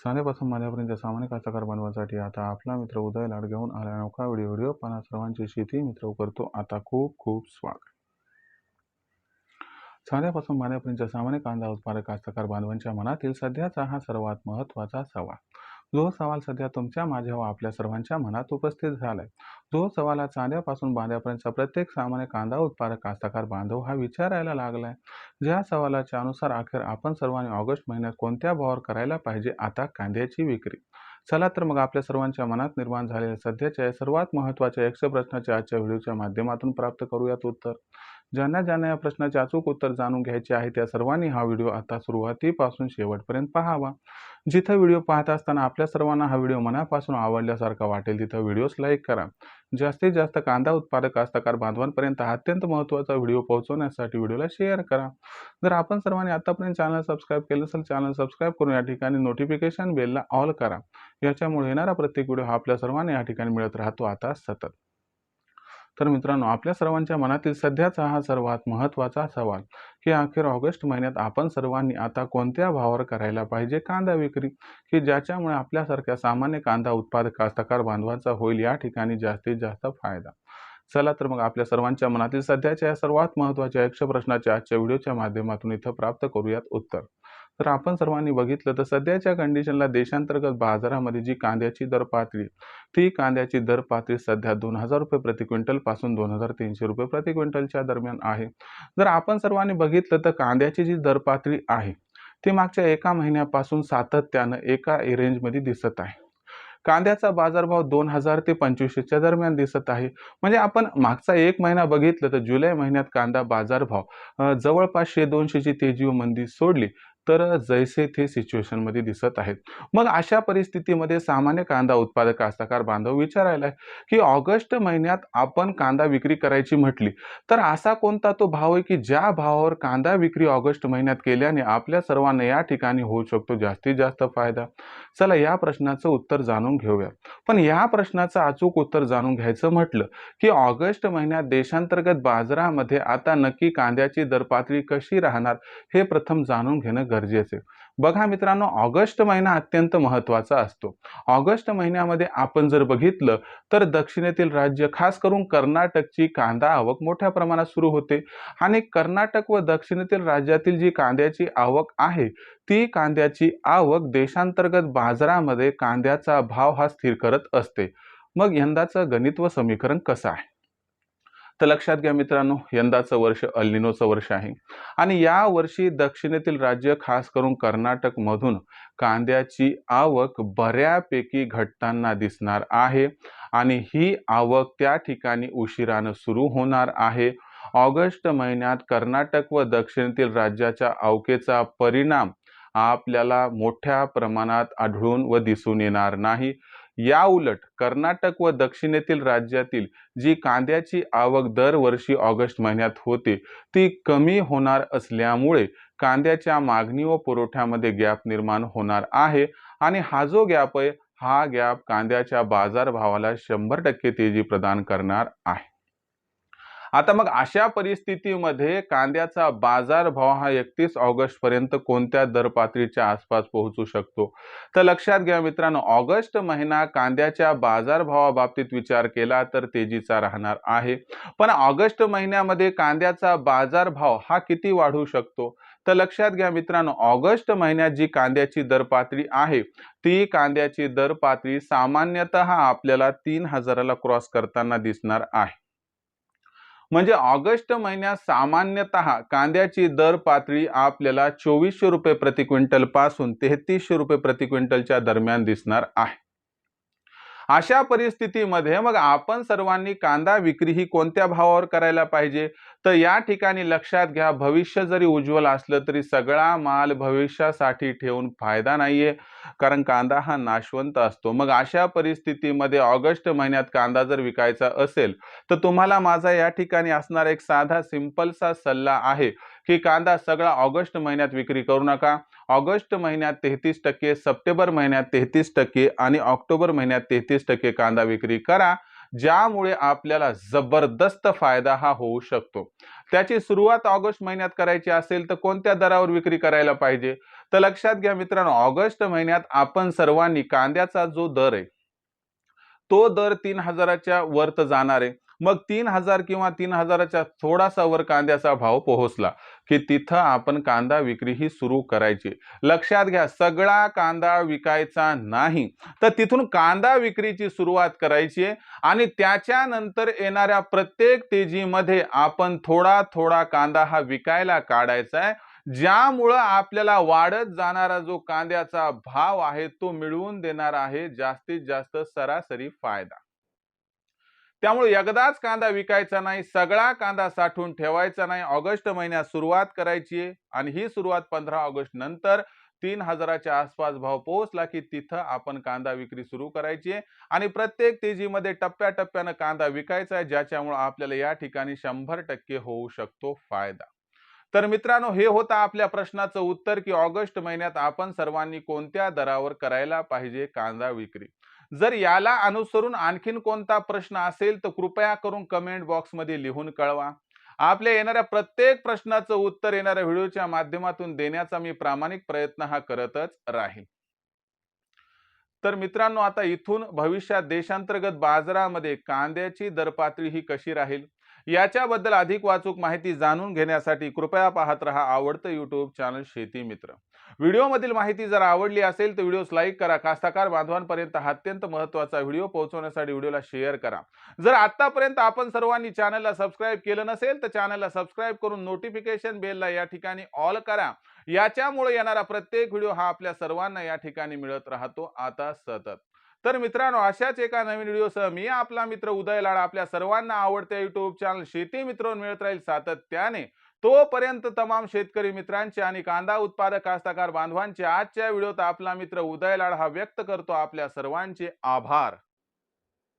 सानेपासून मान्यापर्यंत सामान्य कास्तकार बांधवांसाठी आता आपला मित्र उदय लाड घेऊन आला नौका व्हिडिओ पाहणा सर्वांची शेती मित्र करतो आता खूप खूप स्वागत. सानेपासून मान्यापर्यंत सामान्य कांदा उत्पादक कास्तकार बांधवांच्या मनातील सध्याचा हा सर्वात महत्त्वाचा सवाल. जो सवाल सध्या तुमच्या माझ्या व आपल्या सर्वांच्या मनात उपस्थित झालाय. जो सवाल हा चांद्यापासून बांध्यापर्यंत प्रत्येक सामान्य कांदा उत्पादक कास्तकार बांधव हा विचारायला लागलाय. ज्या सवालाच्या अनुसार अखेर आपण सर्वांनी ऑगस्ट महिन्यात कोणत्या भावावर करायला पाहिजे आता कांद्याची विक्री. चला तर मग आपल्या सर्वांच्या मनात निर्माण झालेल्या सध्याच्या सर्वात महत्त्वाच्या 100 प्रश्नाचे आजच्या व्हिडिओच्या माध्यमातून प्राप्त करूयात उत्तर. ज्यांना या प्रश्नाचे अचूक उत्तर जाणून घ्यायचे आहे त्या सर्वांनी हा व्हिडिओ आता सुरुवातीपासून शेवटपर्यंत पाहावा. जिथं व्हिडिओ पाहत असताना आपल्या सर्वांना हा व्हिडिओ मनापासून आवडल्यासारखा वाटेल तिथं व्हिडिओस लाईक करा. जास्तीत जास्त कांदा उत्पादक कास्तकार बांधवांपर्यंत हा अत्यंत महत्त्वाचा व्हिडिओ पोहोचवण्यासाठी व्हिडिओला शेअर करा. जर आपण सर्वांनी आतापर्यंत चॅनल सबस्क्राईब केलं असेल चॅनल सबस्क्राईब करून या ठिकाणी नोटिफिकेशन बेलला ऑल करा. याच्यामुळे येणारा प्रत्येक व्हिडिओ हा आपल्या सर्वांना या ठिकाणी मिळत राहतो आता सतत. तर मित्रांनो, आपल्या सर्वांच्या मनातील सध्याचा हा सर्वात महत्त्वाचा सवाल की अखेर ऑगस्ट महिन्यात आपण सर्वांनी आता कोणत्या भावावर करायला पाहिजे कांदा विक्री, की ज्याच्यामुळे आपल्यासारख्या सामान्य कांदा उत्पादक कास्तकार बांधवांचा होईल या ठिकाणी जास्तीत जास्त फायदा. चला तर मग आपल्या सर्वांच्या मनातील सध्याच्या या सर्वात महत्त्वाच्या 100 प्रश्नाच्या आजच्या व्हिडिओच्या माध्यमातून इथं प्राप्त करूयात उत्तर. तर आपण सर्वांनी बघितलं तर सध्याच्या कंडिशनला देशांतर्गत बाजारामध्ये जी कांद्याची दर पातळी, ती कांद्याची दर पातळी सध्या 2000 रुपये प्रति क्विंटल पासून 2300 रुपये प्रति क्विंटलच्या दरम्यान आहे. जर आपण सर्वांनी बघितलं तर कांद्याची जी दर पातळी आहे ती मागच्या एका महिन्यापासून सातत्यानं एका रेंजमध्ये दिसत आहे. कांद्याचा बाजारभाव 2000 ते 2500च्या दरम्यान दिसत आहे. म्हणजे आपण मागचा एक महिना बघितलं तर जुलै महिन्यात कांदा बाजारभाव जवळपास 100-200ची तेजी व मंदी सोडली तर जैसे थे सिच्युएशनमध्ये दिसत आहेत. मग अशा परिस्थितीमध्ये सामान्य कांदा उत्पादक कास्तकार बांधव विचारायला की ऑगस्ट महिन्यात आपण कांदा विक्री करायची म्हटली तर असा कोणता तो भाव आहे की ज्या भावावर कांदा विक्री ऑगस्ट महिन्यात केल्याने आपल्या सर्वांना या ठिकाणी होऊ शकतो जास्तीत जास्त फायदा. चला या प्रश्नाचं उत्तर जाणून घेऊया. पण या प्रश्नाचं अचूक उत्तर जाणून घ्यायचं म्हटलं की ऑगस्ट महिन्यात देशांतर्गत बाजारामध्ये आता नक्की कांद्याची दर पातळी कशी राहणार हे प्रथम जाणून घेणं गरजेचे. बघा मित्रांनो, ऑगस्ट महिना अत्यंत महत्त्वाचा असतो. ऑगस्ट महिन्यामध्ये आपण जर बघितलं तर दक्षिणेतील राज्य खास करून कर्नाटकची कांदा आवक मोठ्या प्रमाणात सुरू होते आणि कर्नाटक व दक्षिणेतील राज्यातील जी कांद्याची आवक आहे ती कांद्याची आवक देशांतर्गत बाजारामध्ये कांद्याचा भाव हा स्थिर करत असते. मग यंदाचं गणित व समीकरण कसं आहे तर लक्षात घ्या मित्रांनो, यंदाचं वर्ष अल्निनोचं वर्ष आहे आणि या वर्षी दक्षिणेतील राज्य खास करून कर्नाटक मधून कांद्याची आवक बऱ्यापैकी घटताना दिसणार आहे आणि ही आवक त्या ठिकाणी उशिरानं सुरू होणार आहे. ऑगस्ट महिन्यात कर्नाटक व दक्षिणेतील राज्याच्या आवकेचा परिणाम आपल्याला मोठ्या प्रमाणात आढळून व दिसून येणार नाही. या उलट कर्नाटक व दक्षिणेतील राज्यातील जी कांद्याची आवक दरवर्षी ऑगस्ट महिन्यात होते ती कमी होणार असल्यामुळे कांद्याच्या मागणी व पुरवठ्यामध्ये गॅप निर्माण होणार आहे आणि हा जो गॅप आहे हा गॅप कांद्याच्या बाजारभावाला 100% तेजी प्रदान करणार आहे. आता मग अशा परिस्थितीमध्ये कांद्याचा बाजारभाव हा 31 ऑगस्ट पर्यंत कोणत्या दर पातळीच्या आसपास पोहोचू शकतो तर लक्षात घ्या मित्रांनो, ऑगस्ट महिना कांद्याच्या बाजारभावाबाबतीत विचार केला तर तेजीचा राहणार आहे. पण ऑगस्ट महिन्यामध्ये कांद्याचा बाजारभाव हा किती वाढू शकतो तर लक्षात घ्या मित्रांनो, ऑगस्ट महिन्यात जी कांद्याची दर पातळी आहे ती कांद्याची दर पातळी सामान्यतः आपल्याला 3000ला क्रॉस करताना दिसणार आहे. म्हणजे ऑगस्ट महिन्यात सामान्यतः कांद्याची दर पातळी आपल्याला 2400 रुपये प्रति क्विंटल पासून 3300 रुपये प्रति क्विंटलच्या दरम्यान दिसणार आहे. अशा परिस्थितीमध्ये मग आपण सर्वांनी कांदा विक्री ही कोणत्या भावावर करायला पाहिजे तर या ठिकाणी लक्षात घ्या, भविष्य जरी उज्ज्वल असलं तरी सगळा माल भविष्यासाठी ठेवून फायदा नाहीये, कारण कांदा हा नाशवंत असतो. मग अशा परिस्थितीमध्ये ऑगस्ट महिन्यात कांदा जर विकायचा असेल तर तुम्हाला माझा या ठिकाणी असणारा एक साधा सिंपलसा सल्ला आहे की कांदा सगळा ऑगस्ट महिन्यात विक्री करू नका. ऑगस्ट महिन्यात 33%, सप्टेंबर महिन्यात 33% आणि ऑक्टोबर महिन्यात 33% कांदा विक्री करा. ज्यामुळे आपल्याला जबरदस्त फायदा हा होऊ शकतो. त्याची सुरुवात ऑगस्ट महिन्यात करायची असेल तर कोणत्या दरावर विक्री करायला पाहिजे? तर लक्षात घ्या मित्रांनो, ऑगस्ट महिन्यात आपण सर्वांनी कांद्याचा जो दर आहे तो दर 3,000च्या वर तर जाणार आहे. मग 3,000 किंवा 3,000च्या थोडासा वर कांद्याचा भाव पोहोचला की तिथं आपण कांदा विक्री ही सुरू करायची. लक्षात घ्या, सगळा कांदा विकायचा नाही, तर तिथून कांदा विक्रीची सुरुवात करायची आहे आणि त्याच्यानंतर येणाऱ्या प्रत्येक तेजीमध्ये आपण थोडा थोडा कांदा हा विकायला काढायचा आहे, ज्यामुळं आपल्याला वाढत जाणारा जो कांद्याचा भाव आहे तो मिळवून देणार आहे जास्तीत जास्त सरासरी फायदा. त्यामुळे एकदाच कांदा विकायचा नाही, सगळा कांदा साठवून ठेवायचा नाही. ऑगस्ट महिन्यात सुरुवात करायची आहे आणि ही सुरुवात 15 ऑगस्ट नंतर 3,000च्या आसपास भाव पोहोचला की तिथं आपण कांदा विक्री सुरू करायची आहे आणि प्रत्येक तेजीमध्ये टप्प्याटप्प्यानं कांदा विकायचा आहे, ज्याच्यामुळे आपल्याला या ठिकाणी 100% होऊ शकतो फायदा. तर मित्रांनो, हे होतं आपल्या प्रश्नाचं उत्तर की ऑगस्ट महिन्यात आपण सर्वांनी कोणत्या दरावर करायला पाहिजे कांदा विक्री. जर याला अनुसरून आणखीन कोणता प्रश्न असेल तर कृपया करून कमेंट बॉक्समध्ये लिहून कळवा. आपल्या येणाऱ्या प्रत्येक प्रश्नाचं उत्तर येणाऱ्या व्हिडिओच्या माध्यमातून देण्याचा मी प्रामाणिक प्रयत्न हा करतच राहील. तर मित्रांनो, आता इथून भविष्यात देशांतर्गत बाजारामध्ये कांद्याची दरपातळी ही कशी राहील याच्याबद्दल अधिक वाचूक माहिती जाणून घेण्यासाठी कृपया पाहत रहा आवडतं यूट्यूब चॅनल शेती मित्र. व्हिडिओमधील माहिती जर आवडली असेल तर व्हिडिओस लाईक करा. कास्तकार बांधवांपर्यंत हा अत्यंत महत्त्वाचा व्हिडिओ पोहोचवण्यासाठी व्हिडिओला शेअर करा. जर आतापर्यंत आपण सर्वांनी चॅनलला सबस्क्राईब केलं नसेल तर चॅनलला सबस्क्राईब करून नोटिफिकेशन बेलला या ठिकाणी ऑल करा. याच्यामुळे येणारा प्रत्येक व्हिडिओ हा आपल्या सर्वांना या ठिकाणी मिळत राहतो आता सतत. तर मित्रांनो, अशाच एका नवीन व्हिडिओसह मी आपला मित्र उदय लाड आपल्या सर्वांना आवडत्या युट्यूब चॅनल शेती मित्र मिळत राहील सातत्याने. तोपर्यंत तमाम शेतकरी मित्रांचे आणि कांदा उत्पादक कास्तकार बांधवांचे आजच्या व्हिडिओत आपला मित्र उदय लाड हा व्यक्त करतो आपल्या सर्वांचे आभार.